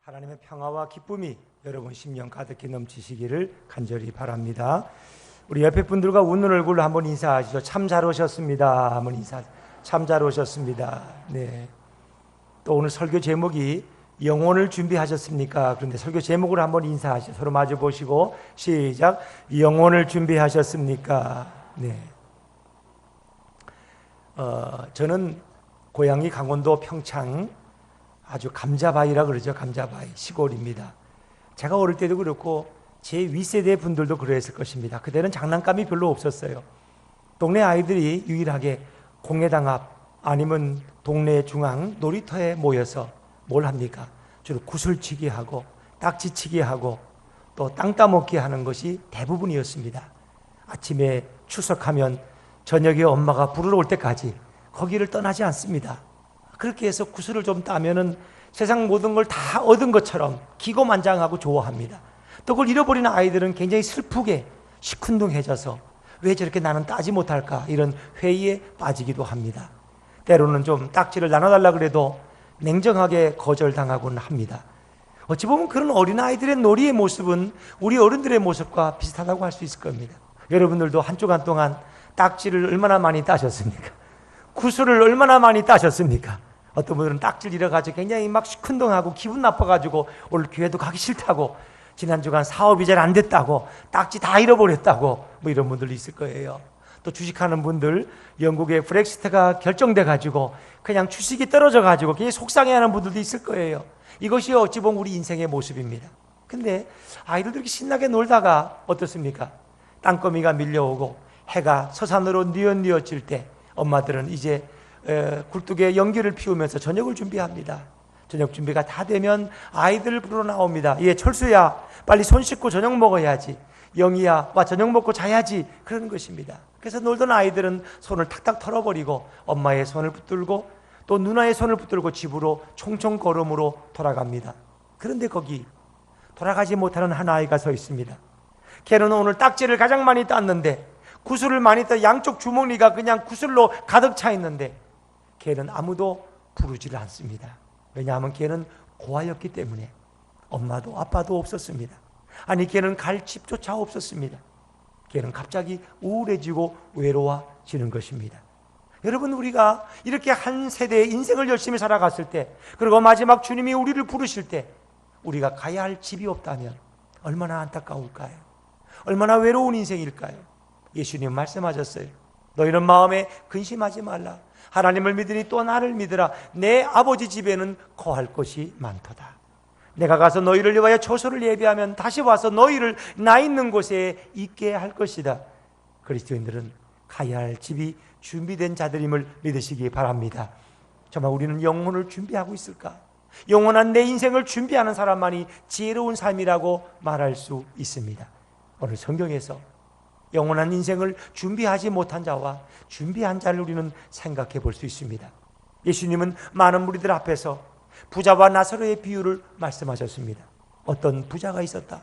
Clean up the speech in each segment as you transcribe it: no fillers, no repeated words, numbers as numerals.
하나님의 평화와 기쁨이 여러분 심령 가득히 넘치시기를 간절히 바랍니다. 우리 옆에 분들과 웃는 얼굴로 한번 인사하시죠. 참 잘 오셨습니다. 한번 인사. 참 잘 오셨습니다. 네. 또 오늘 설교 제목이 영혼을 준비하셨습니까? 그런데 설교 제목으로 한번 인사하시죠. 서로 마주 보시고 시작. 영혼을 준비하셨습니까? 네. 저는 고향이 강원도 평창 아주 감자바위라 그러죠. 감자바위 시골입니다. 제가 어릴 때도 그렇고 제 윗세대 분들도 그랬을 것입니다. 그때는 장난감이 별로 없었어요. 동네 아이들이 유일하게 공회당 앞 아니면 동네 중앙 놀이터에 모여서 뭘 합니까? 주로 구슬치기 하고 딱지치기 하고 또 땅 따먹기 하는 것이 대부분이었습니다. 아침에 출석하면 저녁에 엄마가 부르러 올 때까지 거기를 떠나지 않습니다. 그렇게 해서 구슬을 좀 따면은 세상 모든 걸 다 얻은 것처럼 기고만장하고 좋아합니다. 또 그걸 잃어버리는 아이들은 굉장히 슬프게 시큰둥해져서 왜 저렇게 나는 따지 못할까 이런 회의에 빠지기도 합니다. 때로는 좀 딱지를 나눠달라 그래도 냉정하게 거절당하곤 합니다. 어찌 보면 그런 어린아이들의 놀이의 모습은 우리 어른들의 모습과 비슷하다고 할 수 있을 겁니다. 여러분들도 한 주간 동안 딱지를 얼마나 많이 따셨습니까? 구슬을 얼마나 많이 따셨습니까? 어떤 분들은 딱지를 잃어가지고 굉장히 막 시큰둥하고 기분 나빠가지고 오늘 교회도 가기 싫다고, 지난 주간 사업이 잘 안 됐다고, 딱지 다 잃어버렸다고 뭐 이런 분들도 있을 거예요. 또 주식하는 분들, 영국의 브렉시트가 결정돼가지고 그냥 주식이 떨어져가지고 굉장히 속상해하는 분들도 있을 거예요. 이것이 어찌 보면 우리 인생의 모습입니다. 근데 아이들도 이렇게 신나게 놀다가 어떻습니까? 땅거미가 밀려오고 해가 서산으로 뉘엿뉘엿질 때 엄마들은 이제 굴뚝에 연기를 피우면서 저녁을 준비합니다. 저녁 준비가 다 되면 아이들을 부르러 나옵니다. 예, 철수야, 빨리 손 씻고 저녁 먹어야지. 영희야, 와 저녁 먹고 자야지. 그런 것입니다. 그래서 놀던 아이들은 손을 탁탁 털어버리고 엄마의 손을 붙들고 또 누나의 손을 붙들고 집으로 총총 걸음으로 돌아갑니다. 그런데 거기 돌아가지 못하는 한 아이가 서 있습니다. 걔는 오늘 딱지를 가장 많이 땄는데, 구슬을 많이 따 양쪽 주머니가 그냥 구슬로 가득 차 있는데 걔는 아무도 부르지를 않습니다. 왜냐하면 걔는 고아였기 때문에 엄마도 아빠도 없었습니다. 아니 걔는 갈 집조차 없었습니다. 걔는 갑자기 우울해지고 외로워지는 것입니다. 여러분, 우리가 이렇게 한 세대의 인생을 열심히 살아갔을 때, 그리고 마지막 주님이 우리를 부르실 때 우리가 가야 할 집이 없다면 얼마나 안타까울까요? 얼마나 외로운 인생일까요? 예수님 말씀하셨어요. 너희는 마음에 근심하지 말라. 하나님을 믿으니 또 나를 믿으라. 내 아버지 집에는 거할 것이 많도다. 내가 가서 너희를 위하여 처소를 예비하면 다시 와서 너희를 나 있는 곳에 있게 할 것이다. 그리스도인들은 가야 할 집이 준비된 자들임을 믿으시기 바랍니다. 정말 우리는 영혼을 준비하고 있을까? 영원한 내 인생을 준비하는 사람만이 지혜로운 삶이라고 말할 수 있습니다. 오늘 성경에서 영원한 인생을 준비하지 못한 자와 준비한 자를 우리는 생각해 볼 수 있습니다. 예수님은 많은 무리들 앞에서 부자와 나사로의 비유를 말씀하셨습니다. 어떤 부자가 있었다.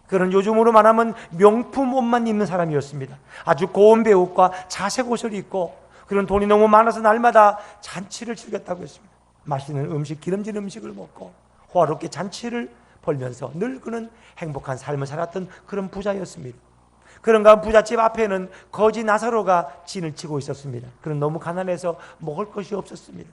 그는 요즘으로 말하면 명품 옷만 입는 사람이었습니다. 아주 고운 배옷과 자색 옷을 입고, 그런 돈이 너무 많아서 날마다 잔치를 즐겼다고 했습니다. 맛있는 음식, 기름진 음식을 먹고 호화롭게 잔치를 벌면서 늘 그는 행복한 삶을 살았던 그런 부자였습니다. 그런가 부잣집 앞에는 거지 나사로가 진을 치고 있었습니다. 그는 너무 가난해서 먹을 것이 없었습니다.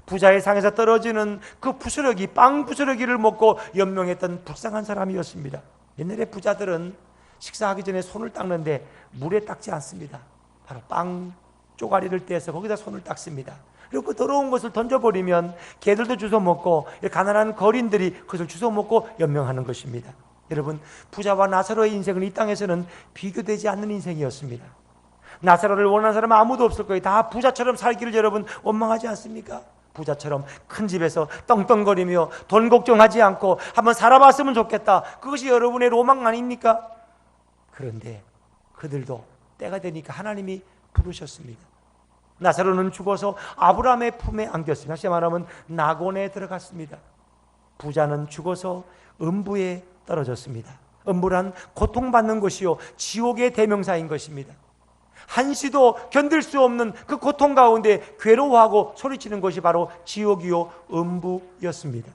부자의 상에서 떨어지는 그 부스러기, 빵 부스러기를 먹고 연명했던 불쌍한 사람이었습니다. 옛날에 부자들은 식사하기 전에 손을 닦는데 물에 닦지 않습니다. 바로 빵 쪼가리를 떼서 거기다 손을 닦습니다. 그리고 그 더러운 것을 던져버리면 개들도 주워 먹고 가난한 거린들이 그것을 주워 먹고 연명하는 것입니다. 여러분, 부자와 나사로의 인생은 이 땅에서는 비교되지 않는 인생이었습니다. 나사로를 원하는 사람은 아무도 없을 거예요. 다 부자처럼 살기를 여러분 원망하지 않습니까? 부자처럼 큰 집에서 떵떵거리며 돈 걱정하지 않고 한번 살아봤으면 좋겠다. 그것이 여러분의 로망 아닙니까? 그런데 그들도 때가 되니까 하나님이 부르셨습니다. 나사로는 죽어서 아브라함의 품에 안겼습니다. 다시 말하면 낙원에 들어갔습니다. 부자는 죽어서 음부에 떨어졌습니다. 음부란 고통받는 것이요 지옥의 대명사인 것입니다. 한시도 견딜 수 없는 그 고통 가운데 괴로워하고 소리치는 것이 바로 지옥이요 음부였습니다.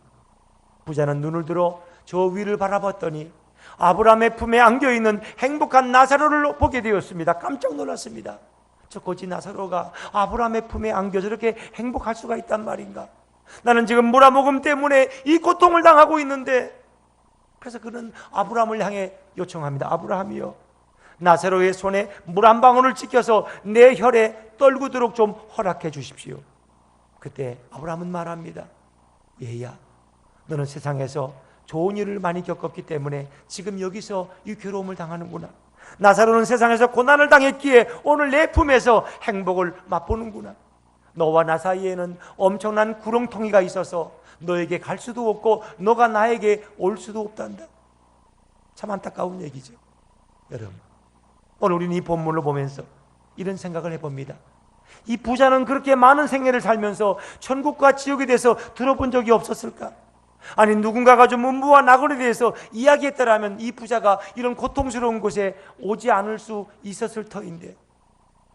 부자는 눈을 들어 저 위를 바라봤더니 아브라함의 품에 안겨있는 행복한 나사로를 보게 되었습니다. 깜짝 놀랐습니다. 저 거지 나사로가 아브라함의 품에 안겨 저렇게 행복할 수가 있단 말인가? 나는 지금 물아모금 때문에 이 고통을 당하고 있는데. 그래서 그는 아브라함을 향해 요청합니다. 아브라함이여, 나사로의 손에 물 한 방울을 찍혀서 내 혈에 떨구도록 좀 허락해 주십시오. 그때 아브라함은 말합니다. 얘야, 너는 세상에서 좋은 일을 많이 겪었기 때문에 지금 여기서 이 괴로움을 당하는구나. 나사로는 세상에서 고난을 당했기에 오늘 내 품에서 행복을 맛보는구나. 너와 나 사이에는 엄청난 구렁텅이가 있어서 너에게 갈 수도 없고 너가 나에게 올 수도 없단다. 참 안타까운 얘기죠. 여러분, 오늘 우리는 이 본문을 보면서 이런 생각을 해봅니다. 이 부자는 그렇게 많은 생애를 살면서 천국과 지옥에 대해서 들어본 적이 없었을까? 아니, 누군가가 좀 음부와 낙원에 대해서 이야기했더라면 이 부자가 이런 고통스러운 곳에 오지 않을 수 있었을 터인데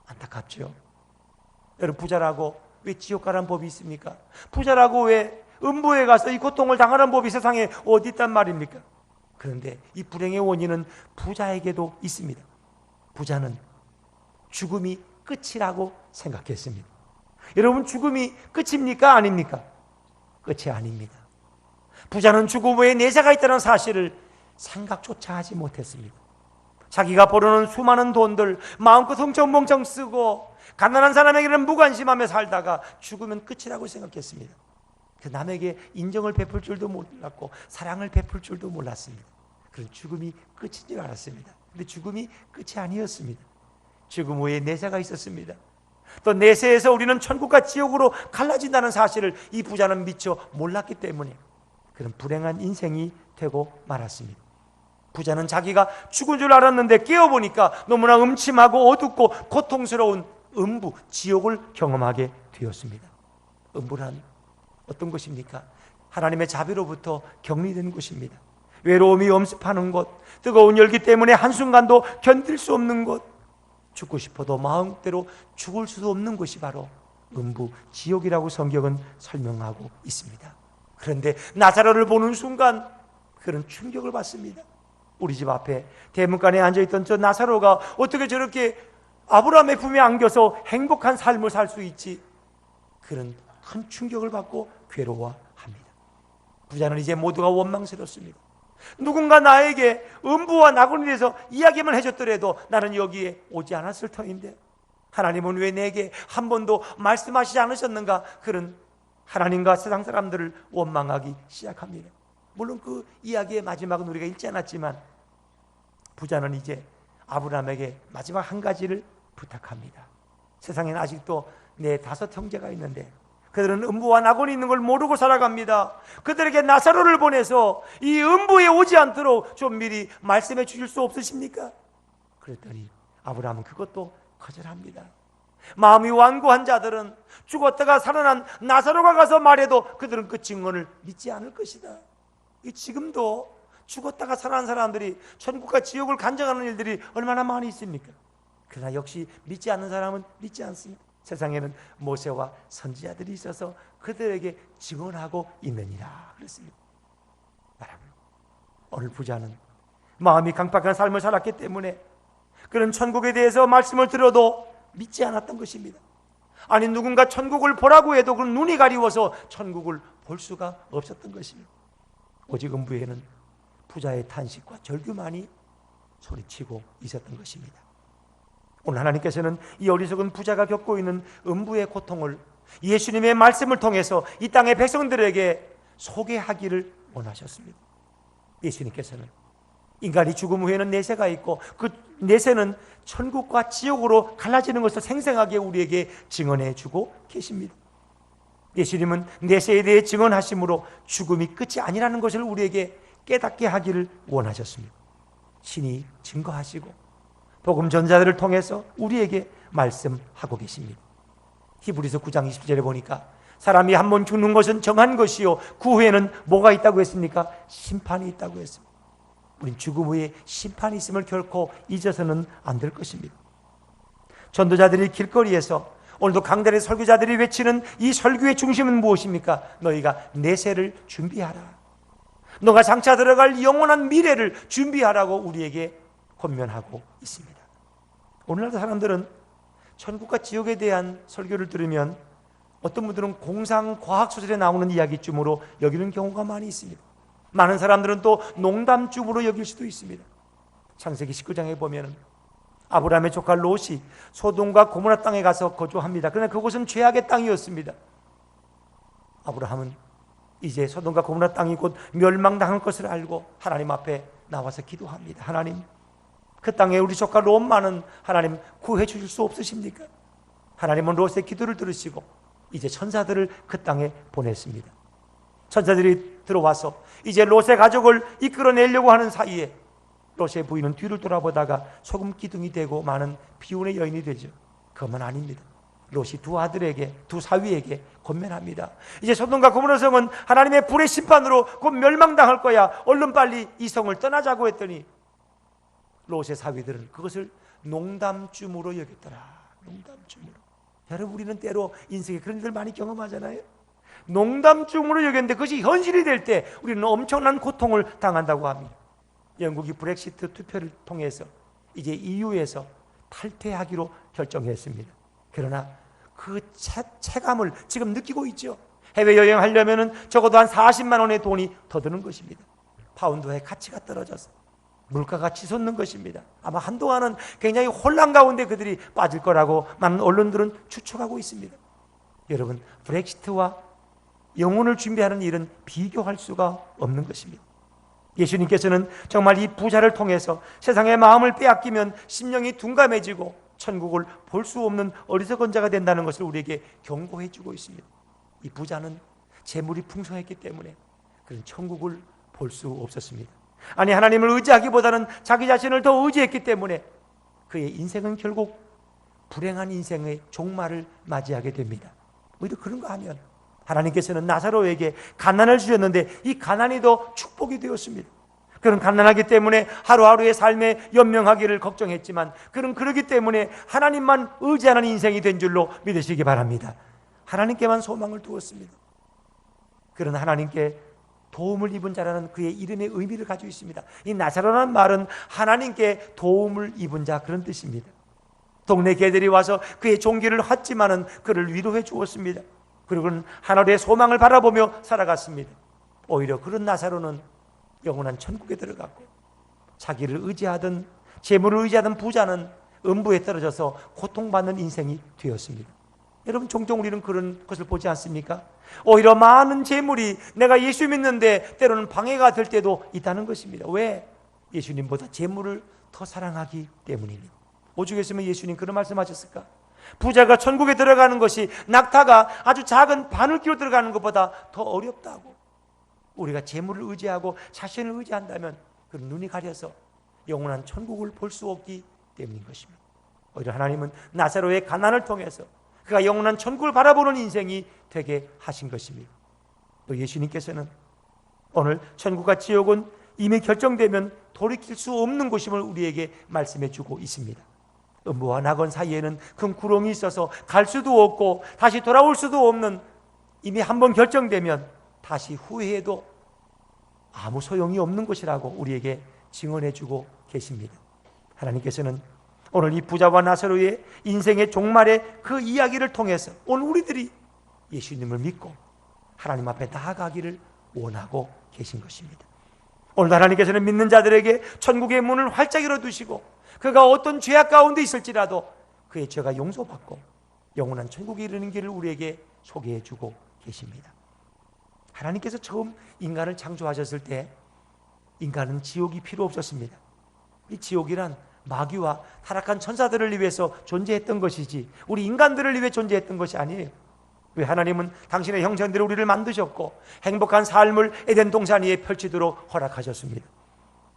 안타깝죠. 여러분, 부자라고 왜 지옥 가라는 법이 있습니까? 부자라고 왜 음부에 가서 이 고통을 당하는 법이 세상에 어디 있단 말입니까? 그런데 이 불행의 원인은 부자에게도 있습니다. 부자는 죽음이 끝이라고 생각했습니다. 여러분, 죽음이 끝입니까? 아닙니까? 끝이 아닙니다. 부자는 죽음 후에 내세가 있다는 사실을 생각조차 하지 못했습니다. 자기가 벌어놓은 수많은 돈들 마음껏 흥청망청 쓰고 가난한 사람에게는 무관심하며 살다가 죽으면 끝이라고 생각했습니다. 남에게 인정을 베풀 줄도 몰랐고 사랑을 베풀 줄도 몰랐습니다. 그런 죽음이 끝인 줄 알았습니다. 그런데 죽음이 끝이 아니었습니다. 죽음 후에 내세가 있었습니다. 또 내세에서 우리는 천국과 지옥으로 갈라진다는 사실을 이 부자는 미처 몰랐기 때문에 그런 불행한 인생이 되고 말았습니다. 부자는 자기가 죽은 줄 알았는데 깨어보니까 너무나 음침하고 어둡고 고통스러운 음부, 지옥을 경험하게 되었습니다. 음부란 어떤 곳입니까? 하나님의 자비로부터 격리된 곳입니다. 외로움이 엄습하는 곳, 뜨거운 열기 때문에 한순간도 견딜 수 없는 곳, 죽고 싶어도 마음대로 죽을 수도 없는 곳이 바로 음부, 지옥이라고 성경은 설명하고 있습니다. 그런데 나사로를 보는 순간 그런 충격을 받습니다. 우리 집 앞에 대문간에 앉아있던 저 나사로가 어떻게 저렇게 아브라함의 품에 안겨서 행복한 삶을 살 수 있지? 그런 큰 충격을 받고 괴로워합니다. 부자는 이제 모두가 원망스럽습니다. 누군가 나에게 음부와 낙원에 대해서 이야기만 해줬더라도 나는 여기에 오지 않았을 터인데 하나님은 왜 내게 한 번도 말씀하시지 않으셨는가? 그런 하나님과 세상 사람들을 원망하기 시작합니다. 물론 그 이야기의 마지막은 우리가 읽지 않았지만 부자는 이제 아브라함에게 마지막 한 가지를 부탁합니다. 세상에는 아직도 내 5 형제가 있는데 그들은 음부와 낙원이 있는 걸 모르고 살아갑니다. 그들에게 나사로를 보내서 이 음부에 오지 않도록 좀 미리 말씀해 주실 수 없으십니까? 그랬더니 아브라함은 그것도 거절합니다. 마음이 완고한 자들은 죽었다가 살아난 나사로가 가서 말해도 그들은 그 증언을 믿지 않을 것이다. 지금도 죽었다가 살아난 사람들이 천국과 지옥을 간증하는 일들이 얼마나 많이 있습니까? 그러나 역시 믿지 않는 사람은 믿지 않습니다. 세상에는 모세와 선지자들이 있어서 그들에게 증언하고 있느니라 그랬습니다. 여러분, 오늘 부자는 마음이 강팍한 삶을 살았기 때문에 그런 천국에 대해서 말씀을 들어도 믿지 않았던 것입니다. 아니, 누군가 천국을 보라고 해도 그런 눈이 가리워서 천국을 볼 수가 없었던 것입니다. 오직 음부에는 부자의 탄식과 절규만이 소리치고 있었던 것입니다. 오늘 하나님께서는 이 어리석은 부자가 겪고 있는 음부의 고통을 예수님의 말씀을 통해서 이 땅의 백성들에게 소개하기를 원하셨습니다. 예수님께서는 인간이 죽음 후에는 내세가 있고 그 내세는 천국과 지옥으로 갈라지는 것을 생생하게 우리에게 증언해 주고 계십니다. 예수님은 내세에 대해 증언하심으로 죽음이 끝이 아니라는 것을 우리에게 깨닫게 하기를 원하셨습니다. 신이 증거하시고 복음 전자들을 통해서 우리에게 말씀하고 계십니다. 히브리서 9장 20절에 보니까 사람이 한 번 죽는 것은 정한 것이요 그 후에는 뭐가 있다고 했습니까? 심판이 있다고 했습니다. 우린 죽음 후에 심판이 있음을 결코 잊어서는 안 될 것입니다. 전도자들이 길거리에서 오늘도 강단의 설교자들이 외치는 이 설교의 중심은 무엇입니까? 너희가 내세를 준비하라. 너가 장차 들어갈 영원한 미래를 준비하라고 우리에게 권면하고 있습니다. 오늘날도 사람들은 천국과 지옥에 대한 설교를 들으면 어떤 분들은 공상과학소설에 나오는 이야기쯤으로 여기는 경우가 많이 있습니다. 많은 사람들은 또 농담쯤으로 여길 수도 있습니다. 창세기 19장에 보면 아브라함의 조카 롯이 소돔과 고모라 땅에 가서 거주합니다. 그러나 그곳은 죄악의 땅이었습니다. 아브라함은 이제 소돔과 고모라 땅이 곧 멸망당할 것을 알고 하나님 앞에 나와서 기도합니다. 하나님, 그 땅에 우리 조카 롯만은 하나님 구해 주실 수 없으십니까? 하나님은 롯의 기도를 들으시고 이제 천사들을 그 땅에 보냈습니다. 천사들이 들어와서 이제 롯의 가족을 이끌어내려고 하는 사이에 롯의 부인은 뒤를 돌아보다가 소금 기둥이 되고 많은 비운의 여인이 되죠. 그것만 아닙니다. 롯이 두 아들에게, 두 사위에게 권면합니다. 이제 소돔과 고모라 성은 하나님의 불의 심판으로 곧 멸망당할 거야. 얼른 빨리 이 성을 떠나자고 했더니 롯의 사위들은 그것을 농담쯤으로 여겼더라. 농담쯤으로. 여러분, 우리는 때로 인생에 그런 일을 많이 경험하잖아요. 농담쯤으로 여겼는데 그것이 현실이 될 때 우리는 엄청난 고통을 당한다고 합니다. 영국이 브렉시트 투표를 통해서 이제 EU에서 탈퇴하기로 결정했습니다. 그러나 그 체감을 지금 느끼고 있죠. 해외여행 하려면 적어도 한 40만 원의 돈이 더 드는 것입니다. 파운드의 가치가 떨어져서 물가가 치솟는 것입니다. 아마 한동안은 굉장히 혼란 가운데 그들이 빠질 거라고 많은 언론들은 추측하고 있습니다. 여러분, 브렉시트와 영혼을 준비하는 일은 비교할 수가 없는 것입니다. 예수님께서는 정말 이 부자를 통해서 세상의 마음을 빼앗기면 심령이 둔감해지고 천국을 볼 수 없는 어리석은 자가 된다는 것을 우리에게 경고해 주고 있습니다. 이 부자는 재물이 풍성했기 때문에 그런 천국을 볼 수 없었습니다. 아니, 하나님을 의지하기보다는 자기 자신을 더 의지했기 때문에 그의 인생은 결국 불행한 인생의 종말을 맞이하게 됩니다. 오히려 그런가 하면 하나님께서는 나사로에게 가난을 주셨는데 이 가난이 더 축복이 되었습니다. 그는 가난하기 때문에 하루하루의 삶에 연명하기를 걱정했지만 그는 그러기 때문에 하나님만 의지하는 인생이 된 줄로 믿으시기 바랍니다. 하나님께만 소망을 두었습니다. 그는 하나님께 도움을 입은 자라는 그의 이름의 의미를 가지고 있습니다. 이 나사로라는 말은 하나님께 도움을 입은 자, 그런 뜻입니다. 동네 개들이 와서 그의 종기를 홧지만은 그를 위로해 주었습니다. 그리고 그는 하늘의 소망을 바라보며 살아갔습니다. 오히려 그런 나사로는 영원한 천국에 들어갔고 자기를 의지하던, 재물을 의지하던 부자는 음부에 떨어져서 고통받는 인생이 되었습니다. 여러분, 종종 우리는 그런 것을 보지 않습니까? 오히려 많은 재물이 내가 예수 믿는데 때로는 방해가 될 때도 있다는 것입니다. 왜? 예수님보다 재물을 더 사랑하기 때문입니다. 오죽했으면 예수님 그런 말씀하셨을까? 부자가 천국에 들어가는 것이 낙타가 아주 작은 바늘기로 들어가는 것보다 더 어렵다고. 우리가 재물을 의지하고 자신을 의지한다면 그 눈이 가려서 영원한 천국을 볼 수 없기 때문인 것입니다. 오히려 하나님은 나사로의 가난을 통해서 그가 영원한 천국을 바라보는 인생이 되게 하신 것입니다. 또 예수님께서는 오늘 천국과 지옥은 이미 결정되면 돌이킬 수 없는 곳임을 우리에게 말씀해 주고 있습니다. 음부와 낙원 사이에는 큰 구렁이 있어서 갈 수도 없고 다시 돌아올 수도 없는, 이미 한번 결정되면 다시 후회해도 아무 소용이 없는 것이라고 우리에게 증언해 주고 계십니다. 하나님께서는 오늘 이 부자와 나사로의 인생의 종말의 그 이야기를 통해서 오늘 우리들이 예수님을 믿고 하나님 앞에 나아가기를 원하고 계신 것입니다. 오늘 하나님께서는 믿는 자들에게 천국의 문을 활짝 열어두시고 그가 어떤 죄악 가운데 있을지라도 그의 죄가 용서받고 영원한 천국에 이르는 길을 우리에게 소개해 주고 계십니다. 하나님께서 처음 인간을 창조하셨을 때 인간은 지옥이 필요 없었습니다. 이 지옥이란 마귀와 타락한 천사들을 위해서 존재했던 것이지 우리 인간들을 위해 존재했던 것이 아니에요. 왜? 하나님은 당신의 형상대로 우리를 만드셨고 행복한 삶을 에덴 동산 위에 펼치도록 허락하셨습니다.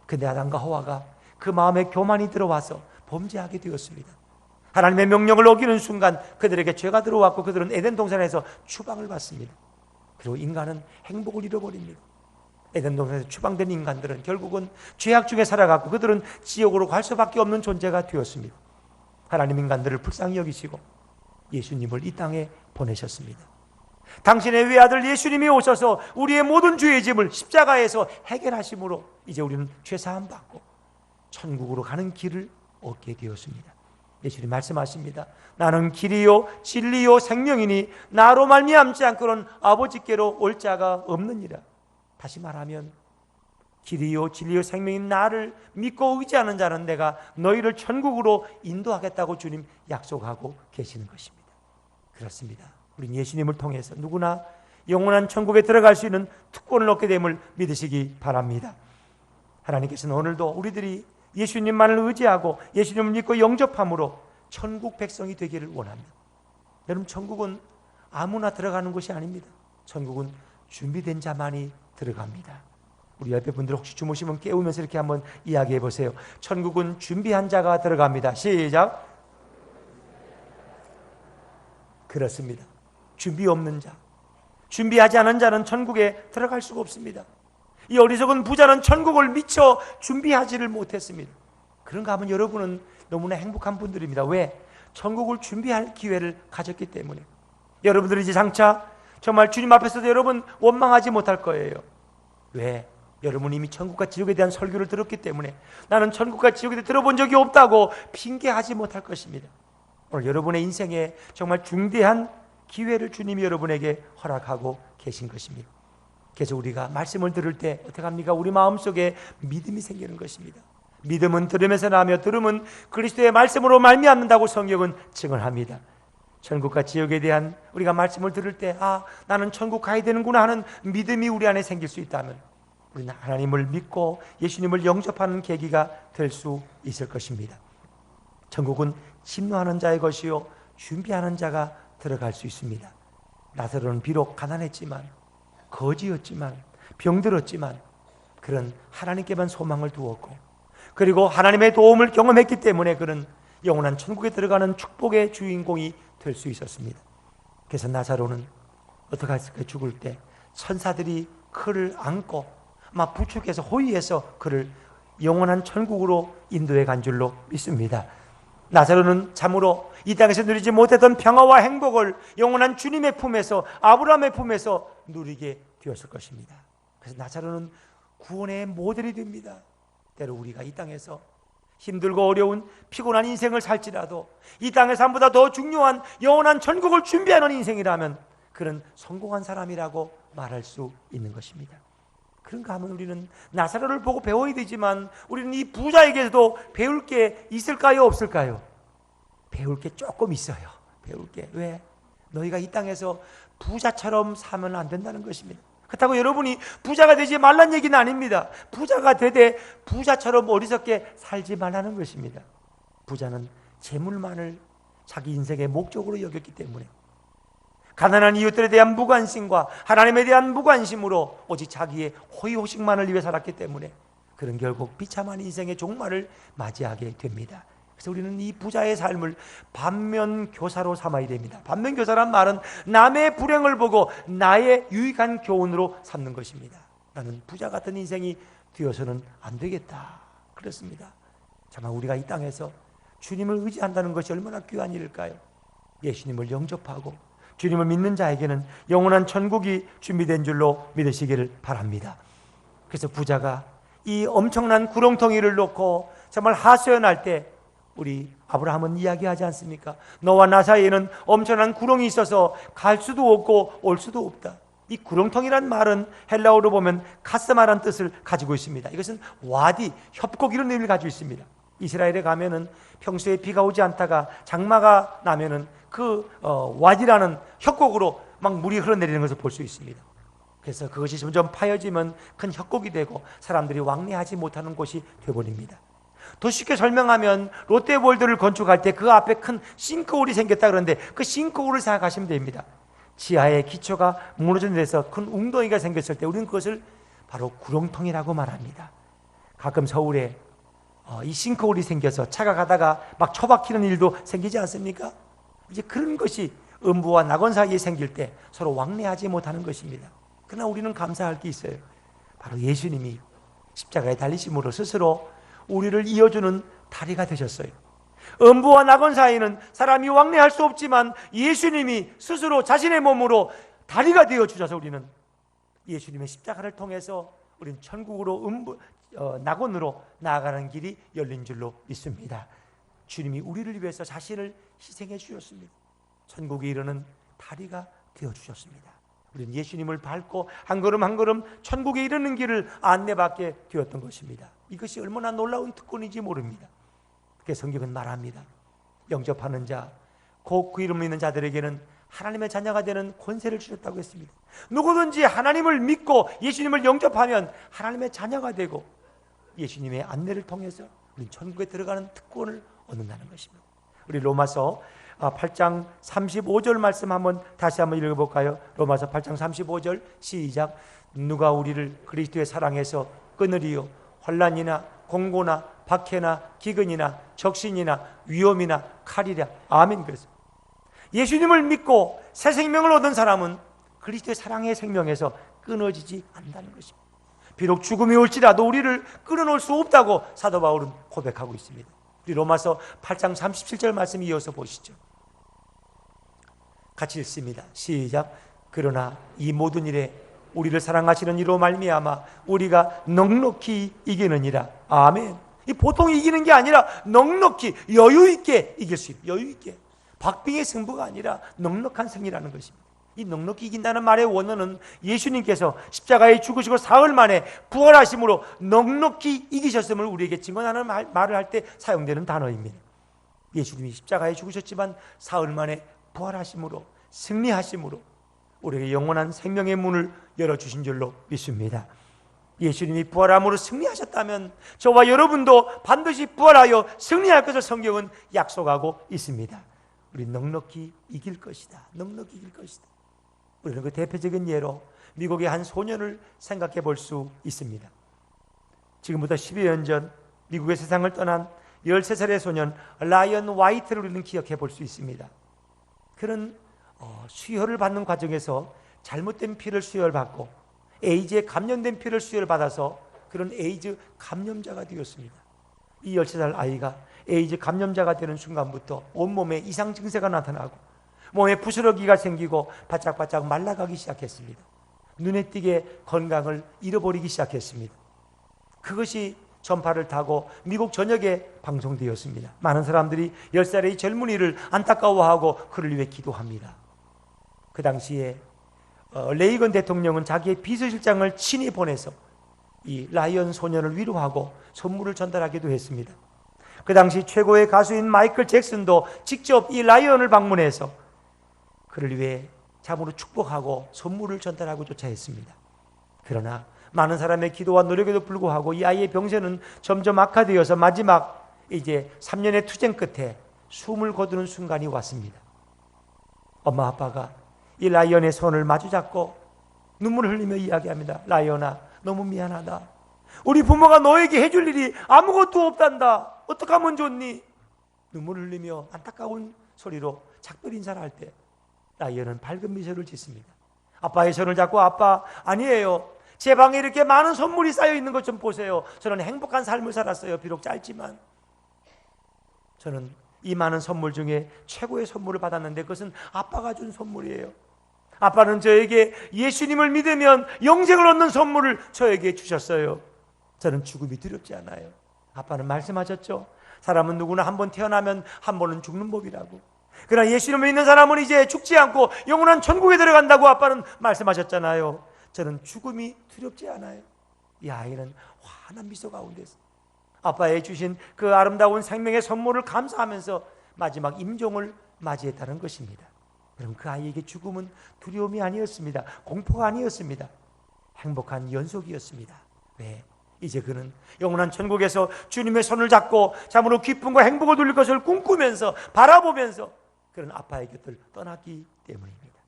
근데 아담과 하와가 그 마음에 교만이 들어와서 범죄하게 되었습니다. 하나님의 명령을 어기는 순간 그들에게 죄가 들어왔고 그들은 에덴 동산에서 추방을 받습니다. 그리고 인간은 행복을 잃어버립니다. 에덴 동산에서 추방된 인간들은 결국은 죄악 중에 살아갔고 그들은 지옥으로 갈 수밖에 없는 존재가 되었습니다. 하나님 인간들을 불쌍히 여기시고 예수님을 이 땅에 보내셨습니다. 당신의 외아들 예수님이 오셔서 우리의 모든 죄의 짐을 십자가에서 해결하심으로 이제 우리는 죄사함 받고 천국으로 가는 길을 얻게 되었습니다. 예수님 말씀하십니다. 나는 길이요 진리요 생명이니 나로 말미암지 않고는 아버지께로 올 자가 없느니라. 다시 말하면 길이요 진리요 생명인 나를 믿고 의지하는 자는 내가 너희를 천국으로 인도하겠다고 주님 약속하고 계시는 것입니다. 그렇습니다. 우린 예수님을 통해서 누구나 영원한 천국에 들어갈 수 있는 특권을 얻게 됨을 믿으시기 바랍니다. 하나님께서는 오늘도 우리들이 예수님만을 의지하고 예수님을 믿고 영접함으로 천국 백성이 되기를 원합니다. 여러분, 천국은 아무나 들어가는 곳이 아닙니다. 천국은 준비된 자만이 들어갑니다. 우리 옆에 분들 혹시 주무시면 깨우면서 이렇게 한번 이야기해 보세요. 천국은 준비한 자가 들어갑니다. 시작. 그렇습니다. 준비 없는 자, 준비하지 않은 자는 천국에 들어갈 수가 없습니다. 이 어리석은 부자는 천국을 미처 준비하지를 못했습니다. 그런가 하면 여러분은 너무나 행복한 분들입니다. 왜? 천국을 준비할 기회를 가졌기 때문에. 여러분들이 이제 장차 정말 주님 앞에서도 여러분 원망하지 못할 거예요. 왜? 여러분 이미 천국과 지옥에 대한 설교를 들었기 때문에 나는 천국과 지옥에 대해 들어본 적이 없다고 핑계하지 못할 것입니다. 오늘 여러분의 인생에 정말 중대한 기회를 주님이 여러분에게 허락하고 계신 것입니다. 그래서 우리가 말씀을 들을 때 어떻게 합니까? 우리 마음속에 믿음이 생기는 것입니다. 믿음은 들음에서 나며 들음은 그리스도의 말씀으로 말미암는다고 성경은 증언합니다. 천국과 지옥에 대한 우리가 말씀을 들을 때 나는 천국 가야 되는구나 하는 믿음이 우리 안에 생길 수 있다면 우리는 하나님을 믿고 예수님을 영접하는 계기가 될 수 있을 것입니다. 천국은 심노하는 자의 것이요 준비하는 자가 들어갈 수 있습니다. 나사로는 비록 가난했지만 거지였지만 병들었지만 그는 하나님께만 소망을 두었고 그리고 하나님의 도움을 경험했기 때문에 그는 영원한 천국에 들어가는 축복의 주인공이 될 수 있었습니다. 그래서 나사로는 어떻게 했을까? 죽을 때 천사들이 그를 안고 막 부축해서 호위해서 그를 영원한 천국으로 인도해 간 줄로 믿습니다. 나사로는 참으로 이 땅에서 누리지 못했던 평화와 행복을 영원한 주님의 품에서 아브라함의 품에서 누리게 되었을 것입니다. 그래서 나사로는 구원의 모델이 됩니다. 때로 우리가 이 땅에서 힘들고 어려운 피곤한 인생을 살지라도 이 땅의 삶보다 더 중요한 영원한 천국을 준비하는 인생이라면 그는 성공한 사람이라고 말할 수 있는 것입니다. 그런가 하면 우리는 나사로를 보고 배워야 되지만 우리는 이 부자에게도 배울 게 있을까요? 없을까요? 배울 게 조금 있어요. 배울 게. 왜? 너희가 이 땅에서 부자처럼 사면 안 된다는 것입니다. 그렇다고 여러분이 부자가 되지 말란 얘기는 아닙니다. 부자가 되되 부자처럼 어리석게 살지 말라는 것입니다. 부자는 재물만을 자기 인생의 목적으로 여겼기 때문에 가난한 이웃들에 대한 무관심과 하나님에 대한 무관심으로 오직 자기의 호의호식만을 위해 살았기 때문에 그는 결국 비참한 인생의 종말을 맞이하게 됩니다. 그래서 우리는 이 부자의 삶을 반면교사로 삼아야 됩니다. 반면교사란 말은 남의 불행을 보고 나의 유익한 교훈으로 삼는 것입니다. 나는 부자 같은 인생이 되어서는 안 되겠다. 그렇습니다. 정말 우리가 이 땅에서 주님을 의지한다는 것이 얼마나 귀한 일일까요? 예수님을 영접하고 주님을 믿는 자에게는 영원한 천국이 준비된 줄로 믿으시기를 바랍니다. 그래서 부자가 이 엄청난 구렁텅이를 놓고 정말 하소연할 때 우리 아브라함은 이야기하지 않습니까? 너와 나 사이에는 엄청난 구렁이 있어서 갈 수도 없고 올 수도 없다. 이 구렁텅이란 말은 헬라어로 보면 카스마란 뜻을 가지고 있습니다. 이것은 와디, 협곡 이런 의미를 가지고 있습니다. 이스라엘에 가면은 평소에 비가 오지 않다가 장마가 나면은 그 와디라는 협곡으로 막 물이 흘러내리는 것을 볼 수 있습니다. 그래서 그것이 점점 파여지면 큰 협곡이 되고 사람들이 왕래하지 못하는 곳이 되어버립니다. 더 쉽게 설명하면 롯데월드를 건축할 때 그 앞에 큰 싱크홀이 생겼다 그러는데 그 싱크홀을 생각하시면 됩니다. 지하의 기초가 무너진 데서 큰 웅덩이가 생겼을 때 우리는 그것을 바로 구렁텅이라고 말합니다. 가끔 서울에 이 싱크홀이 생겨서 차가 가다가 막 처박히는 일도 생기지 않습니까? 이제 그런 것이 음부와 낙원 사이에 생길 때 서로 왕래하지 못하는 것입니다. 그러나 우리는 감사할 게 있어요. 바로 예수님이 십자가에 달리심으로 스스로 우리를 이어주는 다리가 되셨어요. 음부와 낙원 사이는 사람이 왕래할 수 없지만 예수님이 스스로 자신의 몸으로 다리가 되어 주셔서 우리는 예수님의 십자가를 통해서 우리는 천국으로 낙원으로 나아가는 길이 열린 줄로 믿습니다. 주님이 우리를 위해서 자신을 희생해 주셨습니다. 천국에 이르는 다리가 되어 주셨습니다. 우리는 예수님을 밟고 한 걸음 한 걸음 천국에 이르는 길을 안내받게 되었던 것입니다. 이것이 얼마나 놀라운 특권인지 모릅니다. 그래서 성경은 말합니다. 영접하는 자, 곧 그 이름을 믿는 자들에게는 하나님의 자녀가 되는 권세를 주셨다고 했습니다. 누구든지 하나님을 믿고 예수님을 영접하면 하나님의 자녀가 되고 예수님의 안내를 통해서 우리 천국에 들어가는 특권을 얻는다는 것입니다. 우리 로마서 8장 35절 말씀 다시 한번 읽어볼까요? 로마서 8장 35절 시작. 누가 우리를 그리스도의 사랑에서 끊으리요? 환난이나 공고나 박해나 기근이나 적신이나 위험이나 칼이랴. 아멘. 그래서 예수님을 믿고 새 생명을 얻은 사람은 그리스도의 사랑의 생명에서 끊어지지 않는다는 것입니다. 비록 죽음이 올지라도 우리를 끊어놓을 수 없다고 사도 바울은 고백하고 있습니다. 우리 로마서 8장 37절 말씀 이어서 보시죠. 같이 읽습니다. 시작. 그러나 이 모든 일에 우리를 사랑하시는 이로 말미암아 우리가 넉넉히 이기느니라. 아멘. 이 보통 이기는 게 아니라 넉넉히 여유 있게 이길 수 있는, 여유 있게 박빙의 승부가 아니라 넉넉한 승리라는 것입니다. 이 넉넉히 이긴다는 말의 원어는 예수님께서 십자가에 죽으시고 사흘 만에 부활하심으로 넉넉히 이기셨음을 우리에게 증언하는 말을 할 때 사용되는 단어입니다. 예수님이 십자가에 죽으셨지만 사흘 만에 부활하심으로 승리하심으로 우리에게 영원한 생명의 문을 열어주신 줄로 믿습니다. 예수님이 부활함으로 승리하셨다면 저와 여러분도 반드시 부활하여 승리할 것을 성경은 약속하고 있습니다. 우리 넉넉히 이길 것이다. 넉넉히 이길 것이다. 우리는 그 대표적인 예로 미국의 한 소년을 생각해 볼 수 있습니다. 지금부터 10여 년 전 미국의 세상을 떠난 13살의 소년 라이언 화이트를 우리는 기억해 볼 수 있습니다. 그는 수혈을 받는 과정에서 잘못된 피를 수혈받고 에이즈에 감염된 피를 수혈받아서 그런 에이즈 감염자가 되었습니다. 이 13살 아이가 에이즈 감염자가 되는 순간부터 온몸에 이상 증세가 나타나고 몸에 부스러기가 생기고 바짝바짝 말라가기 시작했습니다. 눈에 띄게 건강을 잃어버리기 시작했습니다. 그것이 전파를 타고 미국 전역에 방송되었습니다. 많은 사람들이 10살의 이 젊은이를 안타까워하고 그를 위해 기도합니다. 그 당시에 레이건 대통령은 자기의 비서실장을 친히 보내서 이 라이언 소년을 위로하고 선물을 전달하기도 했습니다. 그 당시 최고의 가수인 마이클 잭슨도 직접 이 라이언을 방문해서 그를 위해 참으로 축복하고 선물을 전달하고조차 했습니다. 그러나 많은 사람의 기도와 노력에도 불구하고 이 아이의 병세는 점점 악화되어서 마지막 이제 3년의 투쟁 끝에 숨을 거두는 순간이 왔습니다. 엄마 아빠가 이 라이언의 손을 마주잡고 눈물을 흘리며 이야기합니다. 라이언아, 너무 미안하다. 우리 부모가 너에게 해줄 일이 아무것도 없단다. 어떡하면 좋니? 눈물을 흘리며 안타까운 소리로 작별 인사를 할 때 라이언은 밝은 미소를 짓습니다. 아빠의 손을 잡고 아빠, 아니에요. 제 방에 이렇게 많은 선물이 쌓여 있는 것 좀 보세요. 저는 행복한 삶을 살았어요. 비록 짧지만 저는 이 많은 선물 중에 최고의 선물을 받았는데 그것은 아빠가 준 선물이에요. 아빠는 저에게 예수님을 믿으면 영생을 얻는 선물을 저에게 주셨어요. 저는 죽음이 두렵지 않아요. 아빠는 말씀하셨죠. 사람은 누구나 한 번 태어나면 한 번은 죽는 법이라고. 그러나 예수님을 믿는 사람은 이제 죽지 않고 영원한 천국에 들어간다고 아빠는 말씀하셨잖아요. 저는 죽음이 두렵지 않아요. 이 아이는 환한 미소 가운데서 아빠의 주신 그 아름다운 생명의 선물을 감사하면서 마지막 임종을 맞이했다는 것입니다. 여러분, 그 아이에게 죽음은 두려움이 아니었습니다. 공포가 아니었습니다. 행복한 연속이었습니다. 왜? 이제 그는 영원한 천국에서 주님의 손을 잡고 참으로 기쁨과 행복을 누릴 것을 꿈꾸면서 바라보면서 그런 아빠의 곁을 떠났기 때문입니다.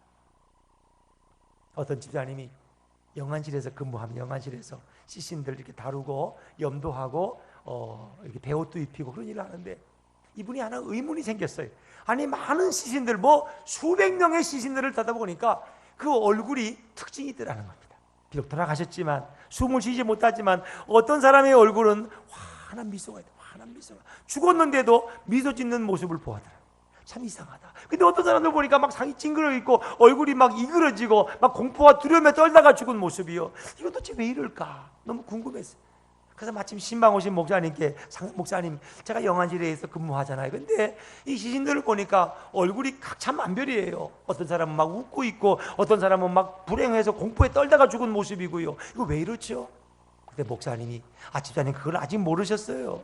어떤 집사님이 영안실에서 근무하면 영안실에서 시신들 이렇게 다루고 염도하고 이렇게 배옷도 입히고 그런 일을 하는데 이분이 하나 의문이 생겼어요. 아니 많은 시신들 수백 명의 시신들을 따다 보니까 그 얼굴이 특징이 있더라는 겁니다. 비록 돌아가셨지만 숨을 쉬지 못하지만 어떤 사람의 얼굴은 환한 미소가 있다. 환한 미소가 죽었는데도 미소 짓는 모습을 보았더라. 참 이상하다. 근데 어떤 사람들 보니까 막 상이 찡그러 있고 얼굴이 막 이그러지고 막 공포와 두려움에 떨다가 죽은 모습이요. 이거 도대체 왜 이럴까? 너무 궁금했어요. 그래서 마침 신방 오신 목사님께, 목사님 제가 영안실에서 근무하잖아요. 근데 이 시신들을 보니까 얼굴이 각차만별이에요. 어떤 사람은 막 웃고 있고 어떤 사람은 막 불행해서 공포에 떨다가 죽은 모습이고요. 이거 왜 이렇죠? 근데 목사님이 집사님 그걸 아직 모르셨어요.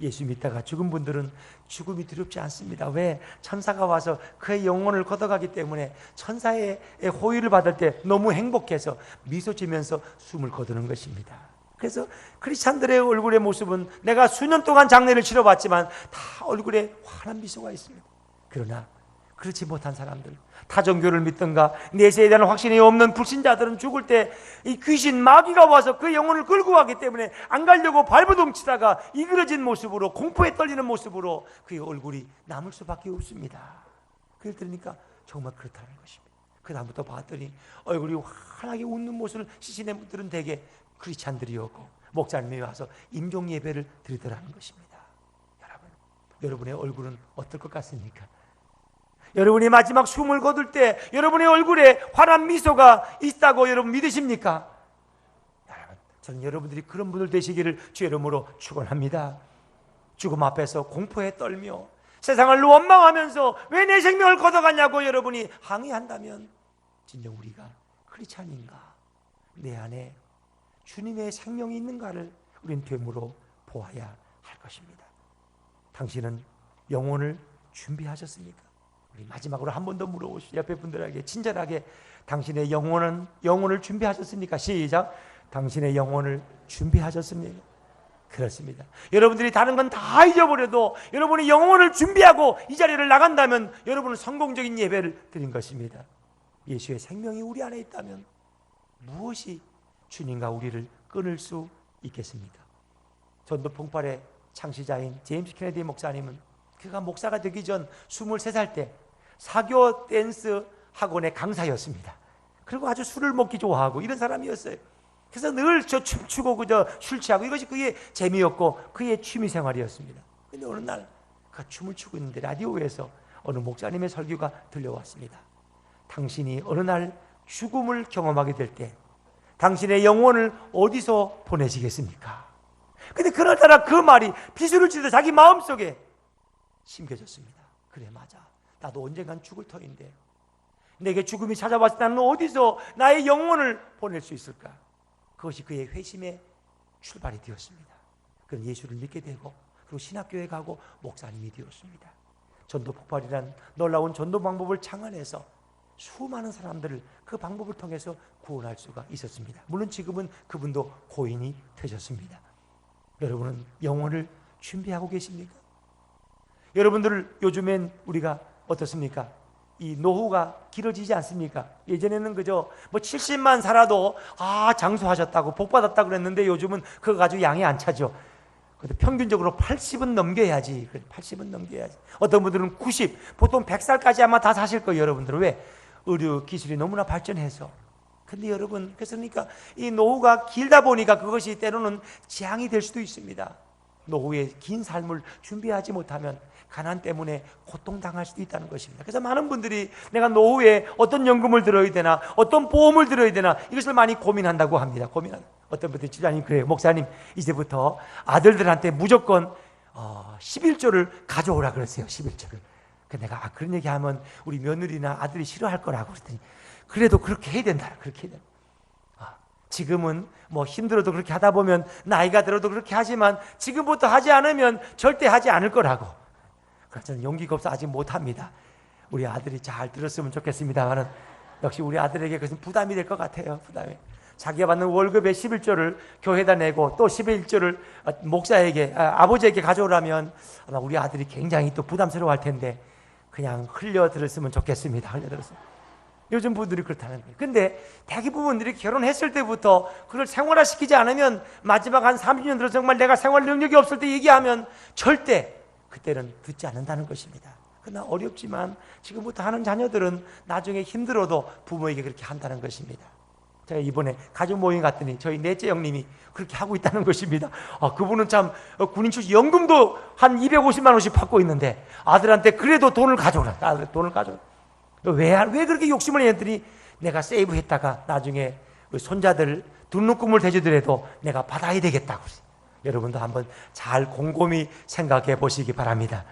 예수 믿다가 죽은 분들은 죽음이 두렵지 않습니다. 왜? 천사가 와서 그의 영혼을 걷어가기 때문에 천사의 호의를 받을 때 너무 행복해서 미소 지면서 숨을 거두는 것입니다. 그래서 크리스찬들의 얼굴의 모습은 내가 수년 동안 장례를 치러봤지만 다 얼굴에 환한 미소가 있습니다. 그러나 그렇지 못한 사람들, 타종교를 믿든가 내세에 대한 확신이 없는 불신자들은 죽을 때 이 귀신 마귀가 와서 그 영혼을 끌고 가기 때문에 안 가려고 발버둥 치다가 이그러진 모습으로, 공포에 떨리는 모습으로 그의 얼굴이 남을 수밖에 없습니다. 그걸 들으니까 정말 그렇다는 것입니다. 그 다음부터 봤더니 얼굴이 환하게 웃는 모습을 시신의 분들은 대개 크리스찬들이었고 목사님이 와서 임종 예배를 드리더라는 것입니다. 여러분의 얼굴은 어떨 것 같습니까? 여러분이 마지막 숨을 거둘 때 여러분의 얼굴에 환한 미소가 있다고 여러분 믿으십니까? 여러분, 저는 여러분들이 그런 분들 되시기를 주 이름으로 축원합니다. 죽음 앞에서 공포에 떨며 세상을 원망하면서 왜 내 생명을 걷어가냐고 여러분이 항의한다면 진정 우리가 크리스찬인가, 내 안에 주님의 생명이 있는가를 우리는 되물어 보아야 할 것입니다. 당신은 영혼을 준비하셨습니까? 우리 마지막으로 한 번 더 물어보시죠. 옆에 분들에게 친절하게 당신의 영혼을 준비하셨습니까? 시작. 당신의 영혼을 준비하셨습니까? 그렇습니다. 여러분들이 다른 건 다 잊어버려도 여러분이 영혼을 준비하고 이 자리를 나간다면 여러분은 성공적인 예배를 드린 것입니다. 예수의 생명이 우리 안에 있다면 무엇이 주님과 우리를 끊을 수 있겠습니까? 전도 폭발의 창시자인 제임스 케네디 목사님은 그가 목사가 되기 전 23살 때 사교 댄스 학원의 강사였습니다. 그리고 아주 술을 먹기 좋아하고 이런 사람이었어요. 그래서 늘 저 춤추고 그저 술 취하고 이것이 그의 재미였고 그의 취미 생활이었습니다. 근데 어느 날 그가 춤을 추고 있는데 라디오에서 어느 목사님의 설교가 들려왔습니다. 당신이 어느 날 죽음을 경험하게 될 때 당신의 영혼을 어디서 보내시겠습니까? 근데 그날따라 그 말이 비수를 치듯 자기 마음속에 심겨졌습니다. 그래, 맞아. 나도 언젠간 죽을 터인데 내게 죽음이 찾아왔을 때 나는 어디서 나의 영혼을 보낼 수 있을까? 그것이 그의 회심의 출발이 되었습니다. 그는 예수를 믿게 되고 그리고 신학교에 가고 목사님이 되었습니다. 전도 폭발이란 놀라운 전도 방법을 창안해서 수많은 사람들을 그 방법을 통해서 구원할 수가 있었습니다. 물론 지금은 그분도 고인이 되셨습니다. 여러분은 영혼을 준비하고 계십니까? 여러분들 요즘엔 우리가 어떻습니까? 이 노후가 길어지지 않습니까? 예전에는 그저 뭐 70만 살아도 장수하셨다고 복 받았다고 그랬는데 요즘은 그거 가지고 양이 안 차죠. 근데 평균적으로 80은 넘겨야지. 80은 넘겨야지. 어떤 분들은 90, 보통 100살까지 아마 다 사실 거예요, 여러분들은. 왜? 의료 기술이 너무나 발전해서. 근데 여러분, 그러니까 이 노후가 길다 보니까 그것이 때로는 재앙이 될 수도 있습니다. 노후의 긴 삶을 준비하지 못하면 가난 때문에 고통당할 수도 있다는 것입니다. 그래서 많은 분들이 내가 노후에 어떤 연금을 들어야 되나, 어떤 보험을 들어야 되나, 이것을 많이 고민한다고 합니다. 어떤 분들이 집사님 그래요. 목사님, 이제부터 아들들한테 무조건 11조를 가져오라 그랬어요. 11조를. 내가 그런 얘기하면 우리 며느리나 아들이 싫어할 거라고 그랬더니 그래도 그렇게 해야 된다. 그렇게 해야 된다. 지금은 뭐 힘들어도 그렇게 하다 보면 나이가 들어도 그렇게 하지만 지금부터 하지 않으면 절대 하지 않을 거라고. 그래서 저는 용기가 없어 아직 못합니다. 우리 아들이 잘 들었으면 좋겠습니다만은 역시 우리 아들에게 그것은 부담이 될 것 같아요. 부담이. 자기가 받는 월급의 11조를 교회에다 내고 또 11조를 목사에게, 아버지에게 가져오라면 아마 우리 아들이 굉장히 또 부담스러워할 텐데 그냥 흘려들었으면 좋겠습니다. 흘려들었으면. 요즘 분들이 그렇다는 거예요. 근데 대부분 분들이 결혼했을 때부터 그걸 생활화시키지 않으면 마지막 한 30년 들어서 정말 내가 생활 능력이 없을 때 얘기하면 절대 그때는 듣지 않는다는 것입니다. 그러나 어렵지만 지금부터 하는 자녀들은 나중에 힘들어도 부모에게 그렇게 한다는 것입니다. 제가 이번에 가족 모임 갔더니 저희 넷째 형님이 그렇게 하고 있다는 것입니다. 그분은 참 군인 출신 연금도 한 250만 원씩 받고 있는데 아들한테 그래도 돈을 가져오라. 돈을 가져오라. 왜 그렇게 욕심을 했더니 내가 세이브했다가 나중에 손자들 눈누꿈을 대주더라도 내가 받아야 되겠다고. 여러분도 한번 잘 곰곰이 생각해 보시기 바랍니다.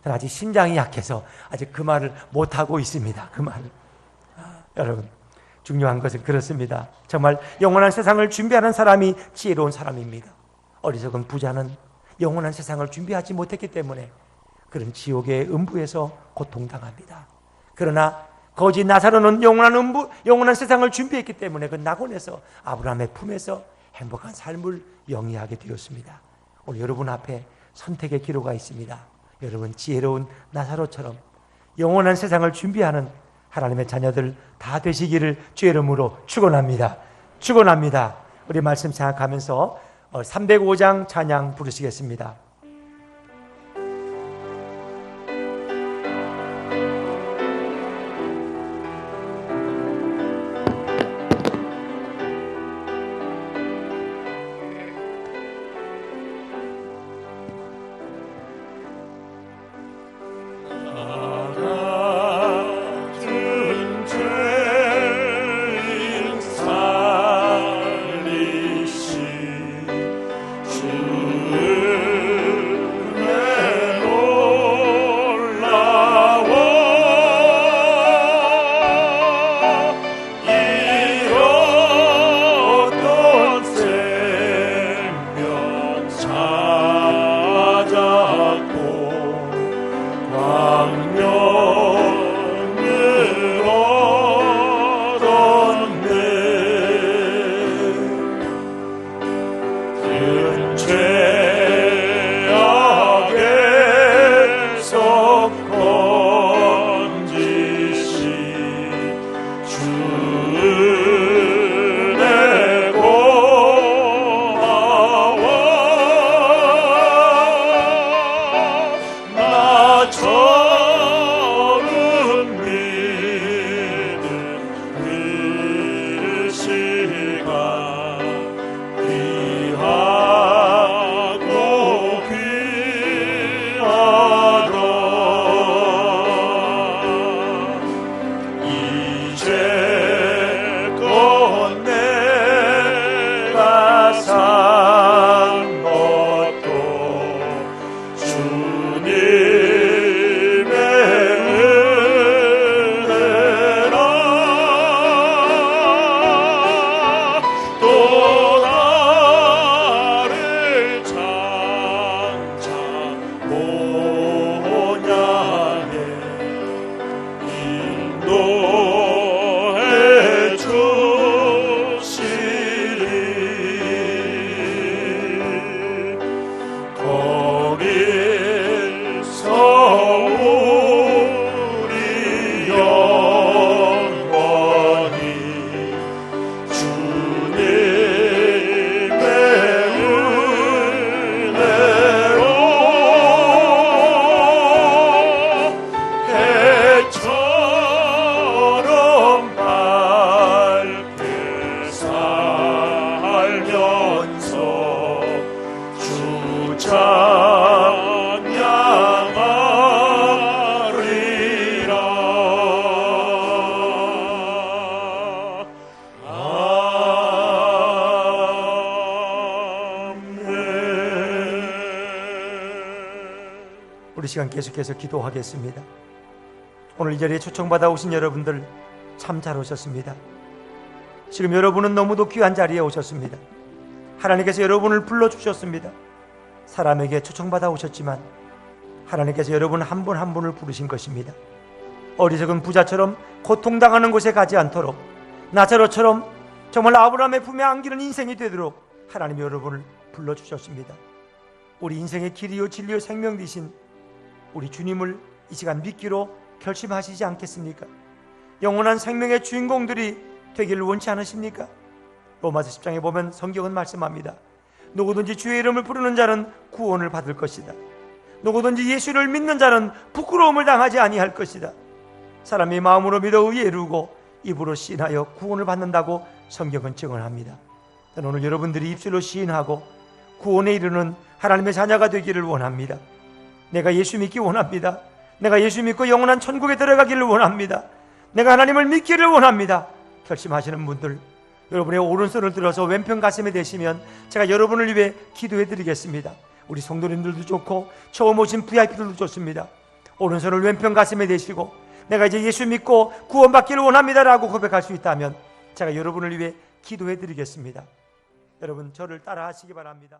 저는 아직 심장이 약해서 아직 그 말을 못하고 있습니다. 그 말을. 여러분, 중요한 것은 그렇습니다. 정말 영원한 세상을 준비하는 사람이 지혜로운 사람입니다. 어리석은 부자는 영원한 세상을 준비하지 못했기 때문에 그런 지옥의 음부에서 고통당합니다. 그러나 거지 나사로는 영원한 세상을 준비했기 때문에 그 낙원에서 아브라함의 품에서 행복한 삶을 영위하게 되었습니다. 오늘 여러분 앞에 선택의 기로가 있습니다. 여러분 지혜로운 나사로처럼 영원한 세상을 준비하는 하나님의 자녀들 다 되시기를 주의 이름으로 축원합니다. 축원합니다. 우리 말씀 생각하면서 305장 찬양 부르시겠습니다. 우리 시간 계속해서 기도하겠습니다. 오늘 이 자리에 초청받아 오신 여러분들 참 잘 오셨습니다. 지금 여러분은 너무도 귀한 자리에 오셨습니다. 하나님께서 여러분을 불러주셨습니다. 사람에게 초청받아 오셨지만 하나님께서 여러분 한 분 한 분을 부르신 것입니다. 어리석은 부자처럼 고통당하는 곳에 가지 않도록 나사로처럼 정말 아브라함의 품에 안기는 인생이 되도록 하나님이 여러분을 불러주셨습니다. 우리 인생의 길이요 진리요 생명 되신 우리 주님을 이 시간 믿기로 결심하시지 않겠습니까? 영원한 생명의 주인공들이 되기를 원치 않으십니까? 로마서 10장에 보면 성경은 말씀합니다. 누구든지 주의 이름을 부르는 자는 구원을 받을 것이다. 누구든지 예수를 믿는 자는 부끄러움을 당하지 아니할 것이다. 사람이 마음으로 믿어 의에 이르고 입으로 시인하여 구원을 받는다고 성경은 증언합니다. 저는 오늘 여러분들이 입술로 시인하고 구원에 이르는 하나님의 자녀가 되기를 원합니다. 내가 예수 믿기 원합니다. 내가 예수 믿고 영원한 천국에 들어가기를 원합니다. 내가 하나님을 믿기를 원합니다. 결심하시는 분들, 여러분의 오른손을 들어서 왼편 가슴에 대시면 제가 여러분을 위해 기도해 드리겠습니다. 우리 성도님들도 좋고 처음 오신 VIP들도 좋습니다. 오른손을 왼편 가슴에 대시고 내가 이제 예수 믿고 구원받기를 원합니다라고 고백할 수 있다면 제가 여러분을 위해 기도해 드리겠습니다. 여러분 저를 따라 하시기 바랍니다.